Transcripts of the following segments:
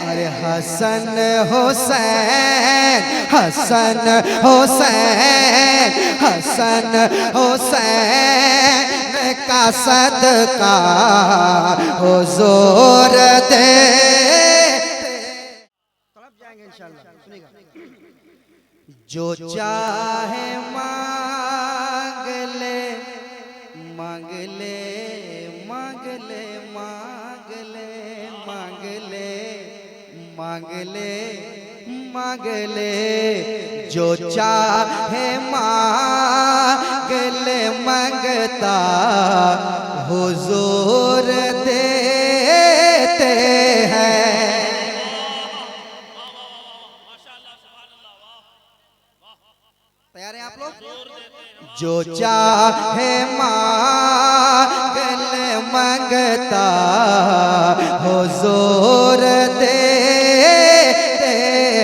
अरे हसन हुसैन हसन हुसैन हसन हुसैन का सदका हुजूर दे। तड़प जाएंगे इंशाल्लाह, सुनिएगा। जो चाहे मांग ले मांग ले मांग ले मांग ले मांग ले मांग ले मांग ले, जो चाहे मांग ले मांगता हुजूर देते हैं। तैयार हैं आप लोग? जो चाहे मांग ले मांगता हुजूर देते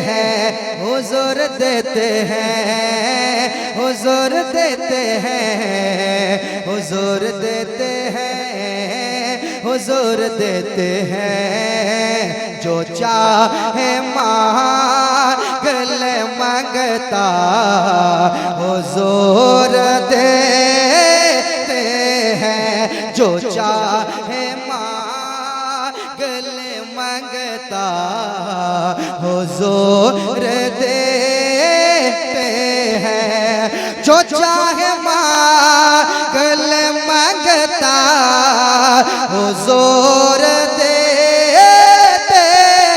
हैं, हुजूर देते हैं, हुजूर देते हैं, हुजूर देते हैं, हुजूर देते हैं। जो चाहे मांग ले मांगता हुजूर देते हैं। जो चाहे मांग ले मांगता हुजूर देते हैं। जो चाहे मांग ले मांगता हुजूर देते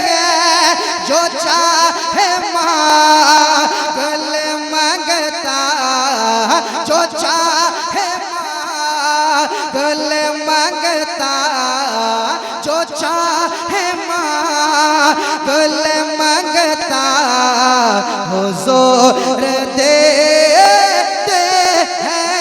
हैं। जो चाहे मांग ले मांगता, जो चाहे मांग ले मांगता, जो चाहे मांग ले मांगता हुजूर देते हैं।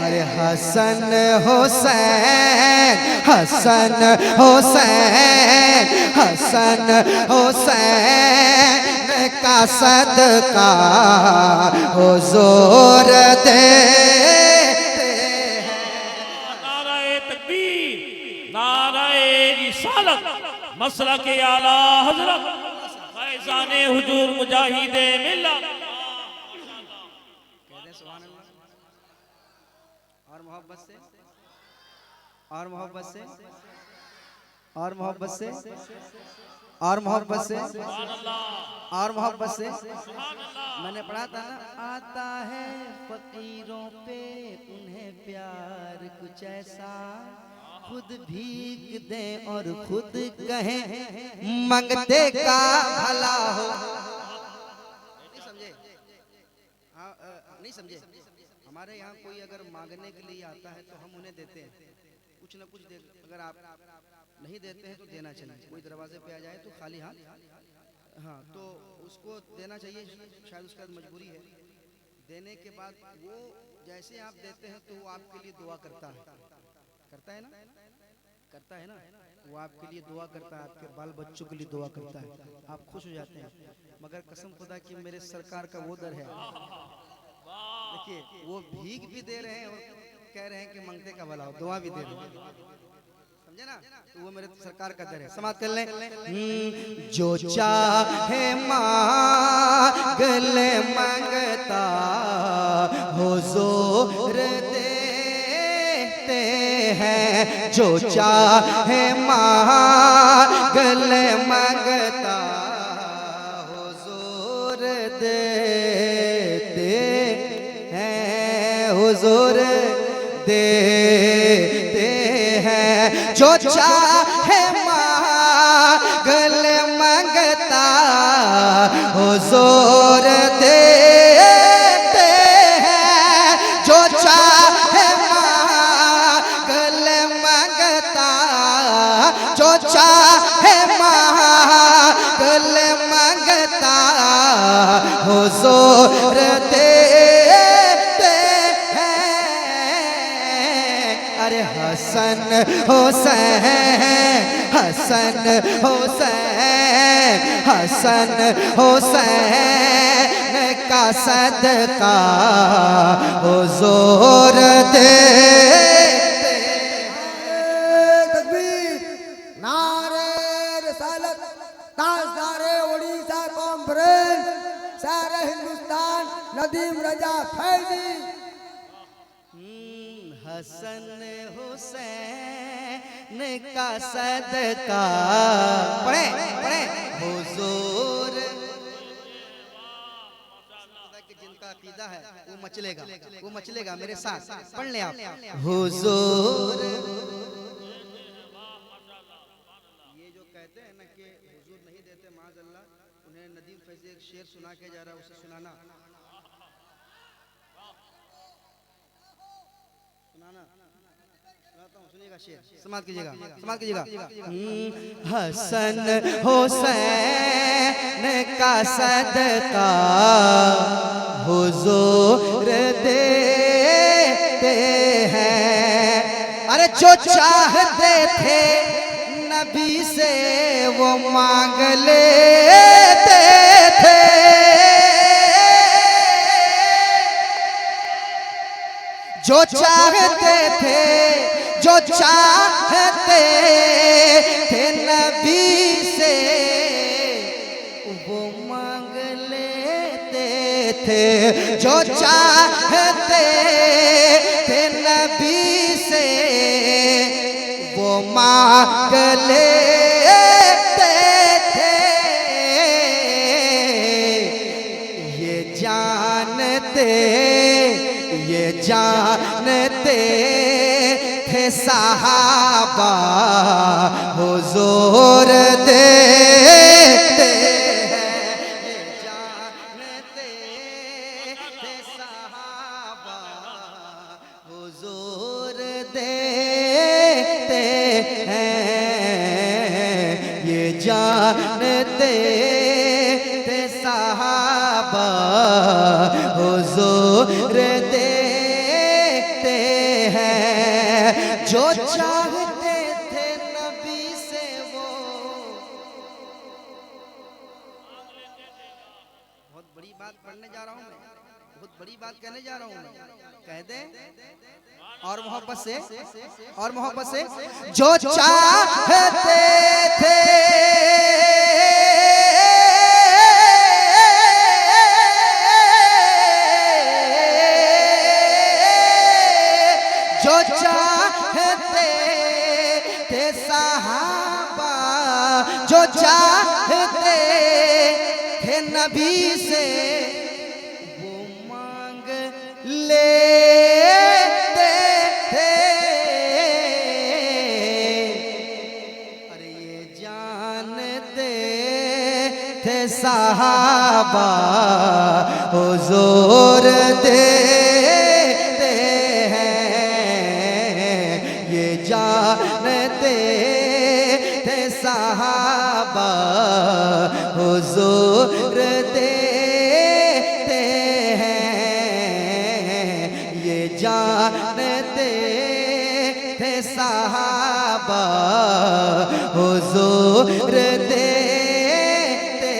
अरे हसन हुसैन हसन हुसैन हसन हुसैन का सदका हुजूर देते हैं। नाराए तकबीर, नाराए रिसालत, मसला के आला हजरत फैज़ाने हुजूर मुजाहिदे मिल्लत। और मोहब्बत से और मोहब्बत से और मोहब्बत से और मोहब्बत से और मोहब्बत से। मैंने पढ़ा था ना, आता है फकीरों पे उन्हें प्यार कुछ ऐसा, खुद भीख दे और खुद कहें मंगते का भला हो। नहीं समझे? हाँ, नहीं समझे? हमारे यहाँ कोई अगर मांगने के लिए आता है तो हम उन्हें देते हैं कुछ न कुछ दे। अगर आप नहीं देते हैं तो देना चाहिए। कोई दरवाजे पे आ जाए तो खाली हाथ, हाँ, तो उसको देना चाहिए। शायद उसका मजबूरी है। देने के बाद वो जैसे आप देते हैं तो वो आपके लिए दुआ करता है, करता है ना, करता है ना। वो आपके लिए दुआ करता है, आपके बाल बच्चों के लिए दुआ करता है, आप खुश हो जाते हैं। मगर कसम खुदा की मेरे सरकार का वो दर है, देखिए वो भीख भी दे रहे हैं और कह रहे हैं कि मंगते का भला हो, दुआ भी दे रहे हैं। समझे ना? तो वो मेरे सरकार का दर है। समाप्त कर लें। जो चाहे मांग ले मांगता हुजूर देते हैं। जो चाहे मांग ले मांगता हुजूर देते हैं, हुजूर देते हैं। जो चाहे मांग ले मांगता हुजूर देते हैं। जो चाहे मांग ले मांगता, जो चाहे मांग ले मांगता हुजूर देते हैं। अरे हसन हुसैन हसन हुसैन हसन हुसैन का सदका हुजूर देते। तकबीर, नारे रसालत ताजदारे उड़ीसा कॉन्फ्रेंस सारे हिंदुस्तान नदीम रजा फैजी। हसन हुसैन का सदका पढ़े पढ़े हुजूर जिनका अकीदा है वो मचलेगा मेरे साथ पढ़ ले आप। हुजूर ये जो कहते हैं ना कि हुजूर नहीं देते माज़अल्लाह, उन्हें नदीम फैज़ी एक शेर सुना के जा रहा है, उसे सुनाना सुनिएगा शेर, समाप्त कीजिएगा, समाप्त कीजिएगा। हसन हुसैन का सदका हुजूर देते हैं। अरे जो चाहते थे नबी से वो मांग लेते थे। जो चाहते थे नबी से वो मांग लेते थे। जो चाहते थे नबी से वो मांग लेते थे। ये जानते थे सहाबा हुजूर देते हैं। ये जानते थे सहाबा हुजूर देते हैं। ये जानते थे सहाबा हुजूर देते हैं। जो चाहते थे नबी से वो बहुत बड़ी बात पढ़ने जा रहा हूं मैं, बहुत बड़ी बात कहने जा रहा हूं मैं। कह दे और मोहब्बत से जो चाहते थे सहाबा, जो चाहते थे नबी से वो मांग लेते थे। अरे ये जानते थे सहाबा हुजूर देते हैं। ये जानते थे सहाबा हुजूर देते हैं। ये जानते थे सहाबा हुजूर देते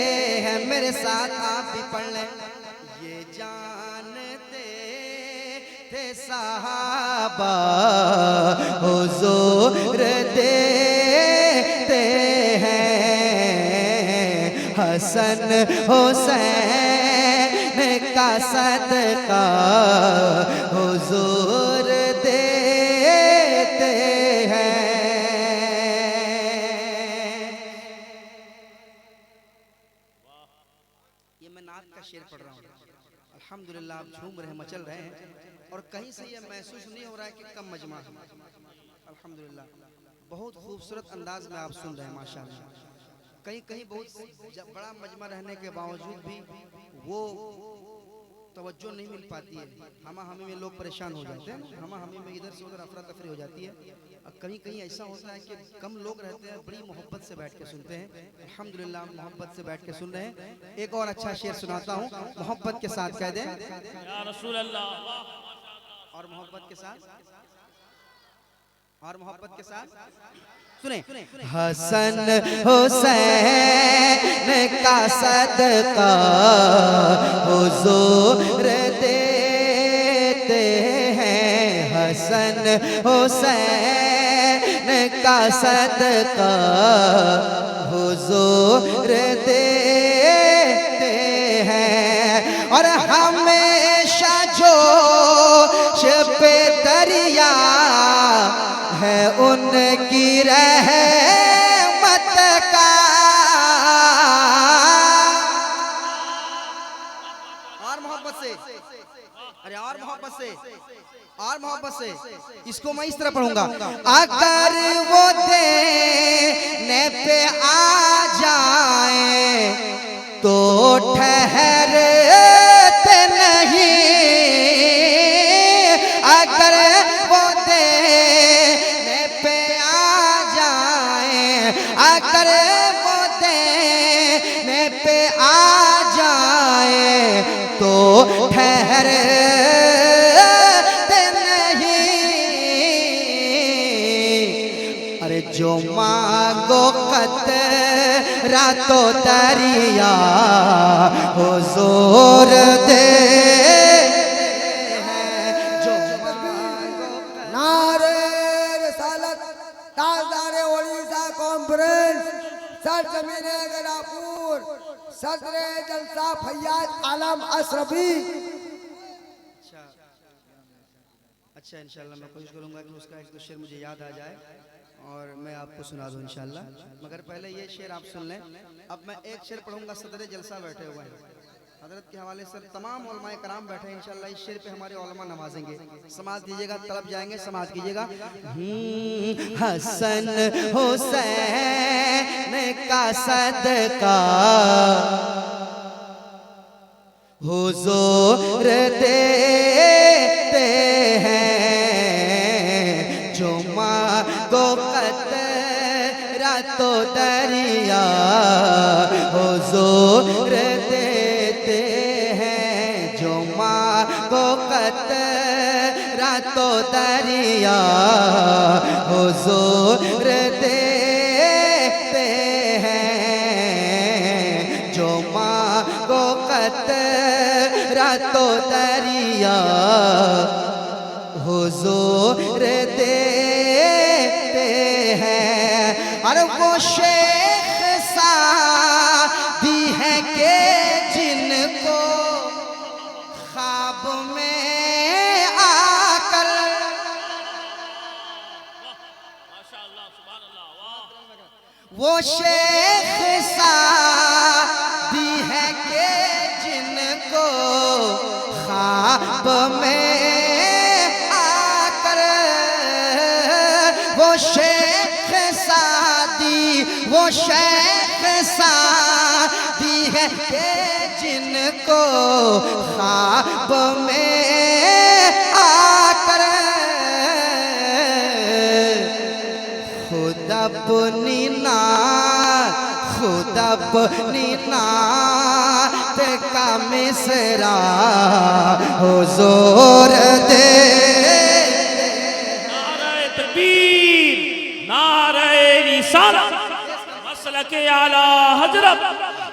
हैं। मेरे साथ आप भी पढ़ लें। ये जानते थे सहाबा हुजूर देते हैं। हसन हुसैन का सदका हुजूर देते हैं। ये मैं नात का शेर पढ़ रहा हूँ। अल्हम्दुलिल्लाह आप झूम रहे हैं, मचल रहे हैं और कहीं से ये महसूस नहीं हो रहा है कि कम मजमा है। अल्हम्दुलिल्लाह बहुत खूबसूरत अंदाज में आप सुन रहे हैं माशाअल्लाह। कहीं कहीं बहुत बड़ा मजमा रहने के बावजूद भी वो तवज्जो नहीं मिल पाती है। हमी में लोग परेशान हो जाते हैं, हमी में इधर से उधर अफरा तफरी हो जाती है। कहीं कहीं ऐसा होता है कि कम लोग रहते हैं, बड़ी मोहब्बत से बैठ के सुनते हैं। अल्हम्दुलिल्लाह मोहब्बत से बैठ के सुन रहे हैं। एक और अच्छा शेर सुनाता हूँ, मोहब्बत के साथ कह दें या रसूल अल्लाह। और मोहब्बत के साथ और मोहब्बत के साथ सुने। हसन हुसैन का सदका हुजूर देते हैं। हसन हुसैन का सदका हुजूर देते हैं और हमेशा जोश पे दरिया है उनकी रहमत का। और मोहब्बत से, अरे और मोहब्बत से, और मोहब्बत से इसको मैं इस तरह पढ़ूंगा। अगर वो देने पे आ जाए तो ठहरते नहीं, अगर वो देने पे आ जाए, अगर वो देने पे आ जाए तो ठहरते नहीं। अरे जो मांगो कतरा तो दरिया हुजूर दे हैं, जो मांगो नारे रिसालत, ताजदारे ओडिशा कॉन्फ्रेंस, सरजमीने गैरापुर, सदरे जलसा फैयाज आलम अशरफी। अच्छा इंशाल्लाह मैं कोशिश करूंगा कि उसका एक दो शेर मुझे याद आ जाए और मैं आपको सुना दूं इंशाल्लाह। मगर पहले ये शेर आप सुन लें। अब मैं एक शेर पढ़ूंगा, सदरे जलसा बैठे हुए हैं, हजरत के हवाले से तमाम उलमाए कराम बैठे हैं। इंशाल्लाह इस शेर पे हमारे उलमा नवाजेंगे। समाज दीजिएगा, तलब जाएंगे, समाज कीजिएगा। हसन हुसैन का सदका हुजूर देते हैं, जो मांगो कतरा तो दरिया हुजूर देते हैं, जो मांगो कतरा तो दरिया हुजूर देते हैं, जो मांगो कतरा तो दरिया हुजूर देते हैं। और वो शेख सादी है के जिनको ख्वाब में आकर, वो शेख सादी है के जिनको ख्वाब में आकर, वो शेख सादी, वो शेख सादी है के जिनको ख्वाब में आकर खुद अपनी नात, खुद अपनी नात का मिसरा हुजूर दे। नारे तकबीर, नारे रिसालत, मसलक आला हजरत,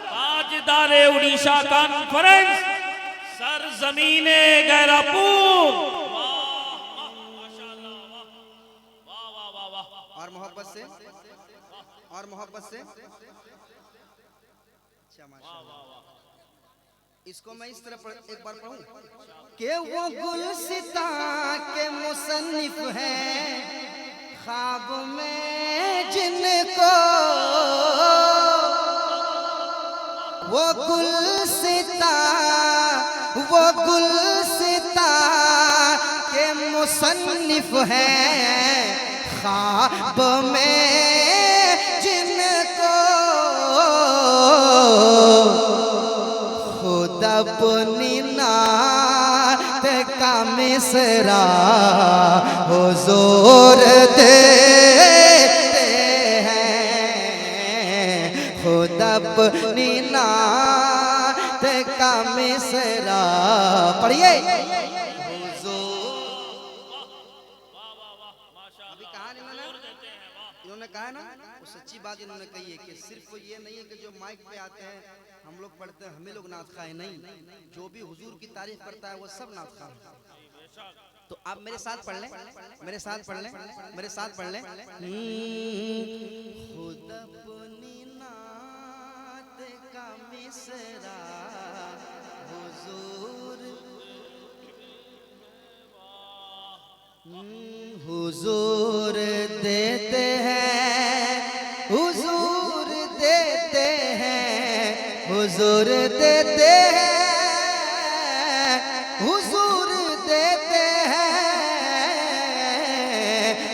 ताजदारे उड़ीसा कॉन्फ्रेंस, सरजमीने गैरापुर। और मोहब्बत से, और मोहब्बत से। अच्छा माशाअल्लाह। इसको मैं इस तरह एक बार पढ़ूं कि वो गुलसिता के मुसन्निफ हैं, ख्वाब में जिनको वो गुलसिता, वो गुलसिता के मुसन्निफ हैं, ख्वाब में जिनको खुद अपनी नात का मिसरा हुजूर देते हैं, खुद अपनी नात का मिसरा। पढ़िए इन्होंने कहा ना, वो सच्ची बात इन्होंने कही है कि सिर्फ ये नहीं है कि जो माइक पे आते हैं हम लोग पढ़ते हैं हमें लोग नात खाए, नहीं, जो भी हुजूर की तारीफ करता है वो सब नात खा। तो आप मेरे साथ पढ़ लें, मेरे साथ पढ़ लें, मेरे साथ पढ़ लें। खुद अपनी नात हुजूर देते हैं, हुजूर देते हैं, हुजूर देते हैं, हुजूर देते हैं।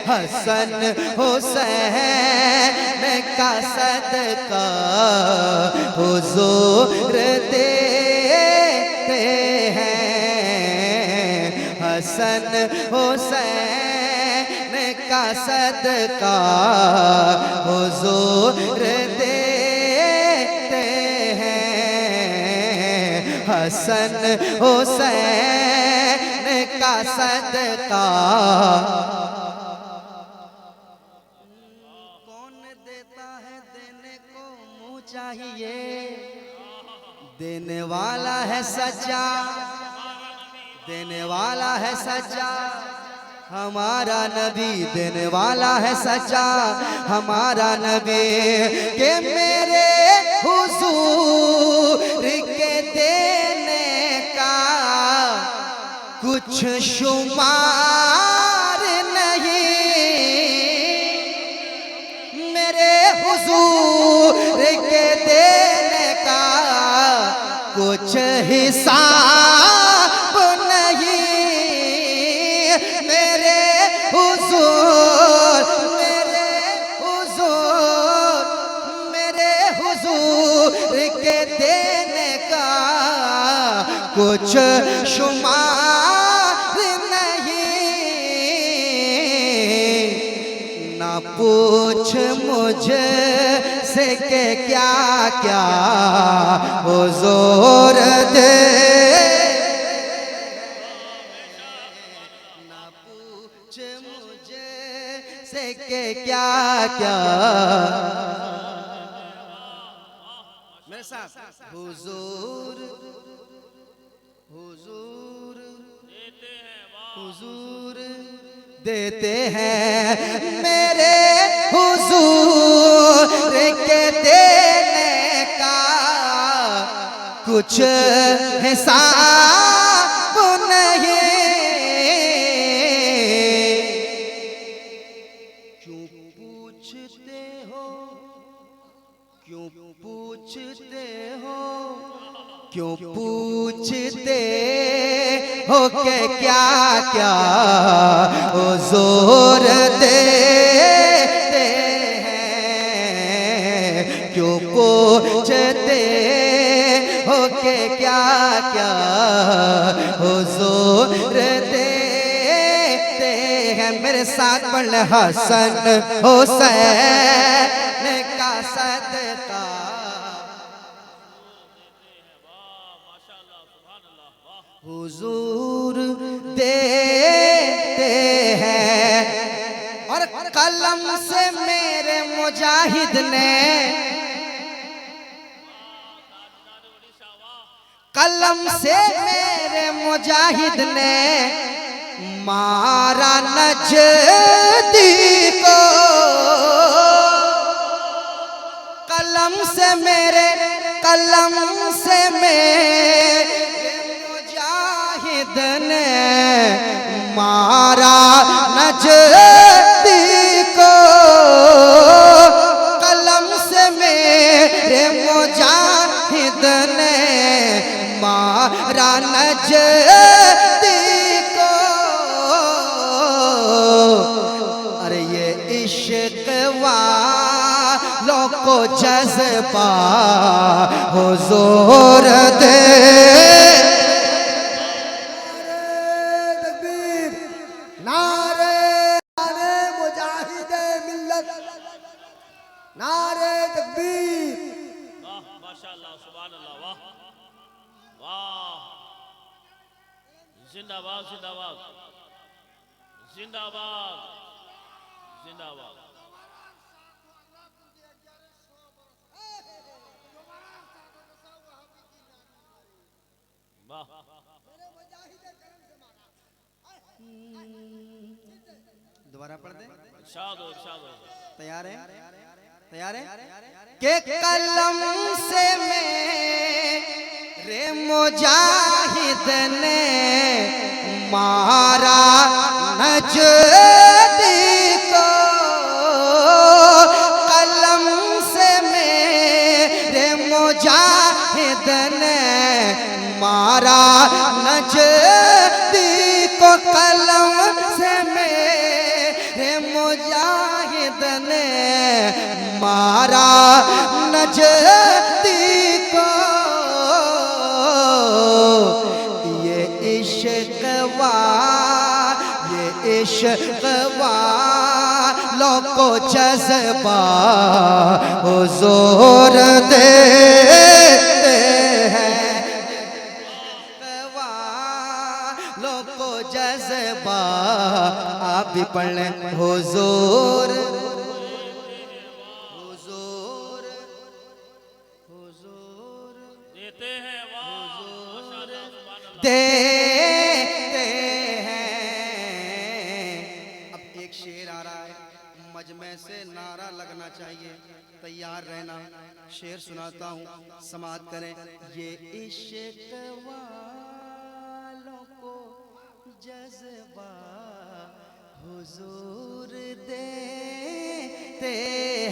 हसन हुसैन का सदका हुजूर देते हैं। हसन हुसैन का सदका हुजूर देते हैं। हसन हुसैन का सदका कौन देता है देने को मुँह चाहिए, देने वाला है सच्चा, देने वाला है सच्चा हमारा नबी, देने वाला है सच्चा हमारा नबी। के मेरे हुजूर के देने का कुछ शुमार नहीं, मेरे हुजूर के देने का कुछ हिसाब नहीं। मेरे हुजूर, मेरे हुजूर, मेरे हुजूर के देने का कुछ शुमार नहीं। ना पूछ मुझे से के क्या क्या हुजूर दे, ना पूछ मुझे से के क्या क्या। मेरे साथ हुजूर, हुजूर हुजूर देते हैं। मेरे हुजूर के देने का कुछ हिसाब नहीं। क्यों पूछते हो, क्यों पूछते हो, क्यों पूछते हो के क्या क्या हुजूर देते हैं। क्यों पूछते हो के क्या क्या हुजूर देते हैं। मेरे साथ पढ़ हसन हुसैन का सदका हुजूर देते हैं। और कलम से मेरे मुजाहिद ने, कलम से मेरे मुजाहिद ने मारा नजदी को। कलम से मेरे, कलम से मेरे मुजाहिद ने मारा नजदी को। कलम से मेरे मुजाहिद ने मारा नजदी को। अरे ये इश्क वालों को जज्बा हुजूर दे। नारे तकबीर। माशाअल्लाह, सुभान अल्लाह, वाह वाह। जिंदाबाद जिंदाबाद जिंदाबाद जिंदाबाद। वाह दोबारा पढ़ दे। इरशाद हो, इरशाद हो। तैयार है, तैयार है। के कलम से मेरे मुजाहिद ने मारा नजदी मारा नजदीक को कलम से मेरे मुजाहिद ने मारा नजदीक को ये इश्क वालों को जज्बा हुजूर देते हैं, वालों को जज्बा आप भी पढ़ लें हुजूर हुजूर हुजूर देते हैं। वाह माशाअल्लाह सुभान अल्लाह। देते हैं। अब एक शेर आ रहा है, मजमे से नारा लगना चाहिए, तैयार रहना। शेर सुनाता हूँ, समाअत करें। ये इश्क वालों को जज्बा हुजूर देते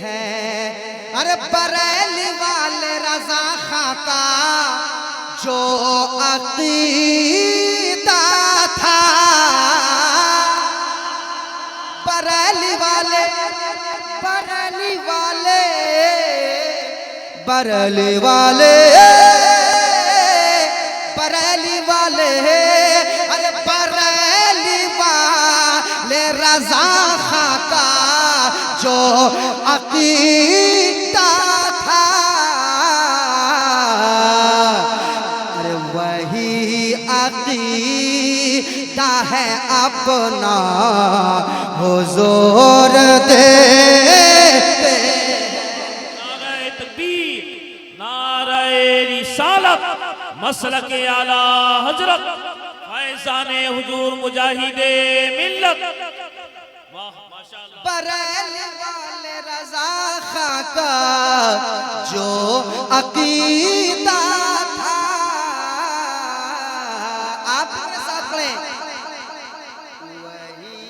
हैं। अरे बरेली वाले रजा खां का जो अकीदा था, बरेली वाले बरेली वाले बरेली वाले बरेली वाले अरे बरेली वाले रजा खां का जो अकीदा था, अरे वही अकीदा है अपना हुजूर देते। नारे तकबीर, नारे रिसालत, मसलक आला हजरत फैज़ाने हुजूर मुजाहिदे मिल्लत। वाह माशाअल्लाह। बरेली वाले रजा खां का जो अकीदा था, आपके साथ पढ़ें, वही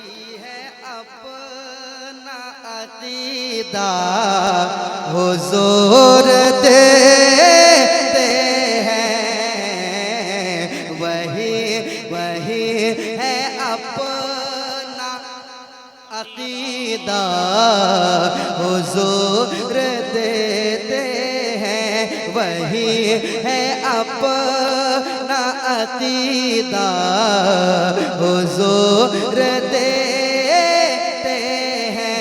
है अपना अकीदा हुजूर देते हैं, वही वही है अपना अकीदा हुजूर देते हैं, वही है अपना अकीदा हुजूर देते हैं।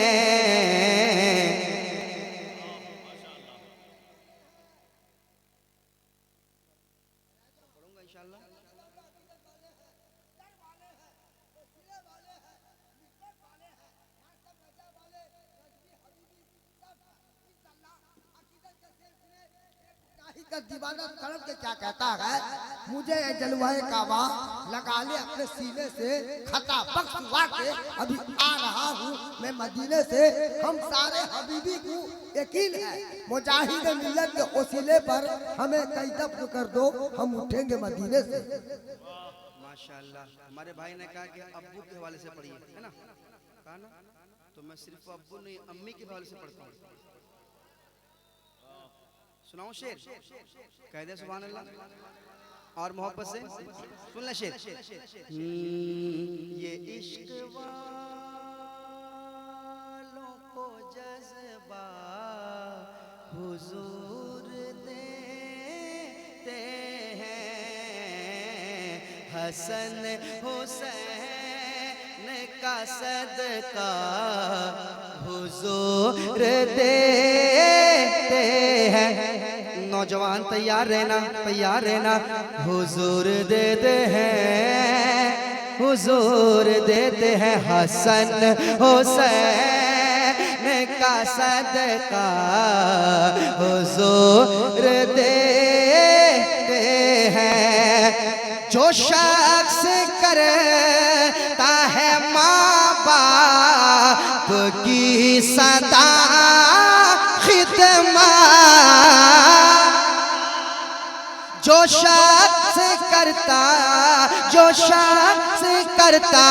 पढ़ूंगा इंशाअल्लाह। का दीवाना तड़प के क्या कहता है, मुझे ये जलवाए काबा लगा ले अपने सीने से, खता बख्श हुआ के अभी आ रहा हूँ मैं मदीने से। हम सारे हबीबी को यकीन है, मुजाहिद मिल्लत के ओसीले पर हमें कई दफ्न कर दो, हम उठेंगे मदीने से। माशाअल्लाह। हमारे भाई ने कहा कि अब्बू के हवाले से पढ़िए, है ना, कहा ना, तो मैं सिर्फ अब्बू नहीं अम्मी के हवाले से पढ़ता हूँ। सुनाऊं शेर, कह दे सुभान अल्लाह और मोहब्बत से सुन ले शेर। ये इश्क वालों को जज्बा हुजूर देते हैं, हसन हुसैन का सदका हुजूर देते हैं। नौजवान तैयार रहना, तैयार रहना। हुजूर देते हैं, हुजूर देते हैं, हसन हुसैन का सदका हुजूर देते हैं। जो शख्स करता है माँ बाप की सदा खिदमत, जो शख्स करता जो शख्स करता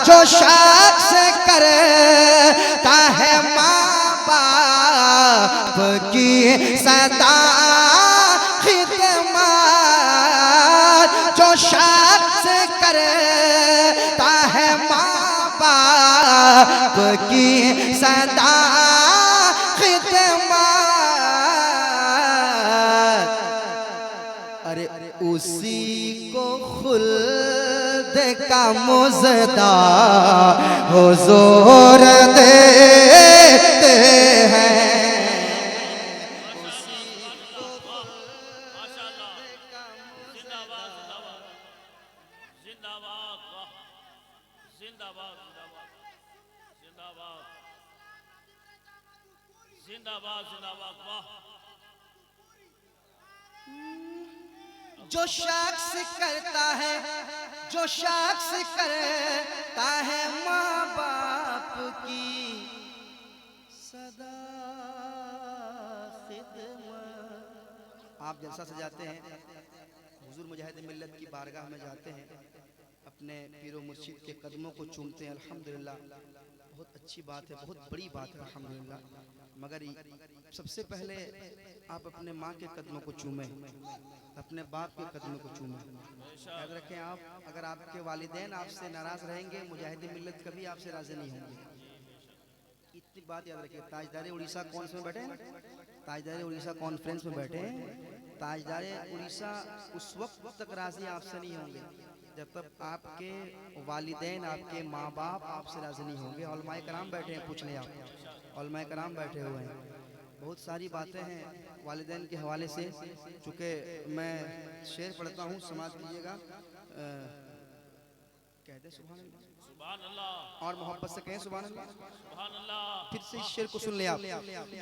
जो शख्स करता है माँ बाप की सदा खिदमत, की सदा खिदमत, अरे उसी को खुल्द का मुज़दा हुज़ूर देते हैं। जो शख्स करता है, जो शख्स करता है माँ बाप की सदा खिदमत। आप जलसा सजाते हैं, हुजूर मुजाहिद मिल्लत की बारगाह में जाते हैं, अपने पीरो मुर्शिद के कदमों को चूमते हैं। अल्हम्दुलिल्लाह, बहुत अच्छी बात है, बहुत बड़ी बात है अल्हम्दुलिल्लाह। मगर सबसे पहले आप अपने माँ के कदमों को चूमें, अपने बाप के कदमों को चूमें। याद रखें, आप अगर आपके वालिदैन आपसे नाराज रहेंगे, मुजाहिद मिल्लत कभी आपसे राज़ी नहीं होंगे। इतनी बात याद रखिए। ताजदार उड़ीसा कॉन्फ्रेंस में बैठे हैं, ताजदार उड़ीसा कॉन्फ्रेंस में बैठे हैं, ताजदार उड़ीसा उस वक्त तक राज़ी आपसे नहीं होंगे जब तक आपके वालिदैन, आपके माँ बाप आपसे राज़ी नहीं होंगे। उलमाए कराम बैठे हैं, पूछ लें आप, उलमाए कराम बैठे हुए हैं। बहुत सारी बातें हैं वालिदैन के हवाले से। चूँकि मैं शेर पढ़ता हूँ, समाज कीजिएगा, कहते सुभान अल्लाह और मोहब्बत से कहें सुभान अल्लाह। फिर से इस शेर को सुन ले आप।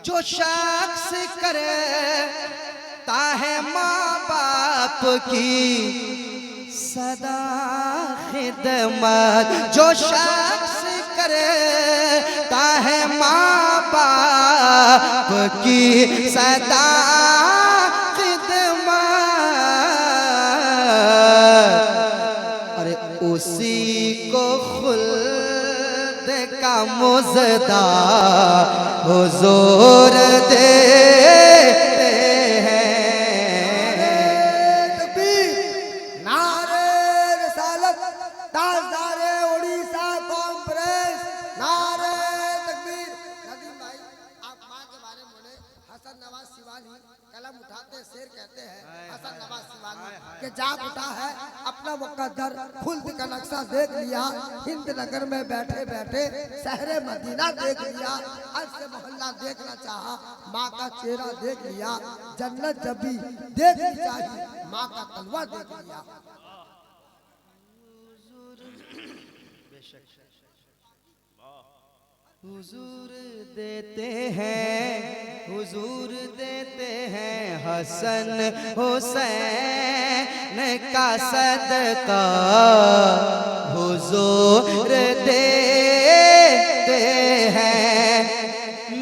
जो शख्स करता है माँ बाप की सदा खिदमत, जो शख्स करता है माँ बाप की सदा खिदमत, अरे उसी को खुल्द का मुज़दा हुज़ूर देते हैं। नारे रिसालत, ताजदारे उड़ीसा कॉन्फ्रेंस, नारे तकबीर। नदीम भाई, आप माँ के बारे में बोले, हसन नवाज शिवानी कलम उठाते शेर कहते हैं, हसन नवाज शिवानी के जाग उठा है अपना मुकद्दर, खुल्द का नक्शा देख लिया, हिंद नगर में बैठे बैठे शहरे मदीना देख लिया, अर्श से मोहल्ला देखना चाहा, माँ का चेहरा देख लिया, जन्नत जब भी देखनी चाहिए, माँ का तलवा देख लिया। हुजूर देते हैं, हुजूर देते हैं हसन हुसैन का सदका, हुजूर देते हैं।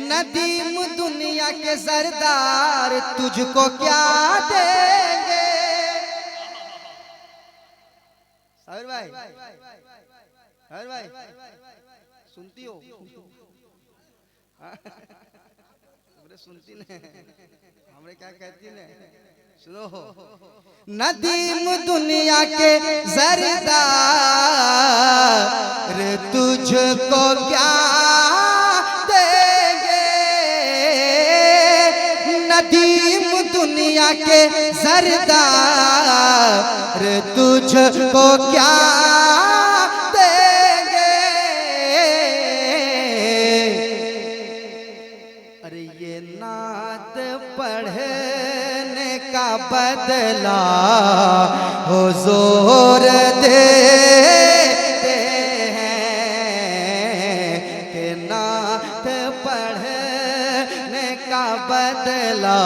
नदीम दुनिया के सरदार तुझको क्या देंगे। साहिर भाई, साहिर भाई सुनती हो? हमरे सुनती नहीं, हमरे क्या कहती नहीं, सुनो। नदीम दुनिया के सरदार तुझको क्या देंगे, नदीम दुनिया के सरदार तुझको क्या बदला हुजूर देते हैं, कि नात पढ़ने का बदला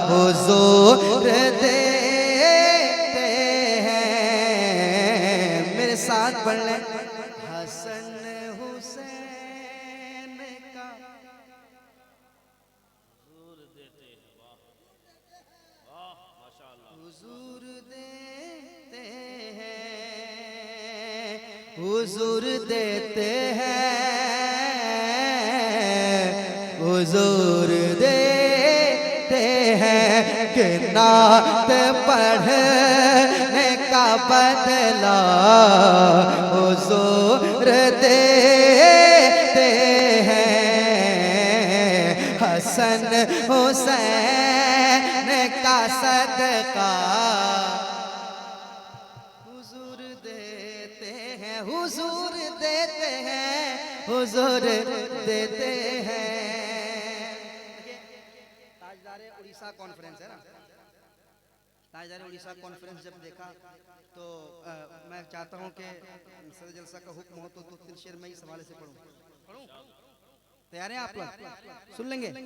हुजूर देते हैं। मेरे साथ पढ़ लें, हसन हुसैन का हुजूर देते हैं, हुजूर देते हैं, हुजूर देते हैं, कि नात पढ़ने का बदला हुजूर देते हसन हुसैन का सदका हुजूर देते हैं, हुजूर देते हैं, हुजूर देते हैं। ताजदारे उड़ीसा कॉन्फ्रेंस है ना, ताजदारे उड़ीसा कॉन्फ्रेंस जब देखा तो मैं चाहता हूं कि सदर जलसा का हुक्म हो तो 2-3 शेर मैं इस हवाले से पढ़ूं। तैयार हैं आप लोग? सुन लेंगे?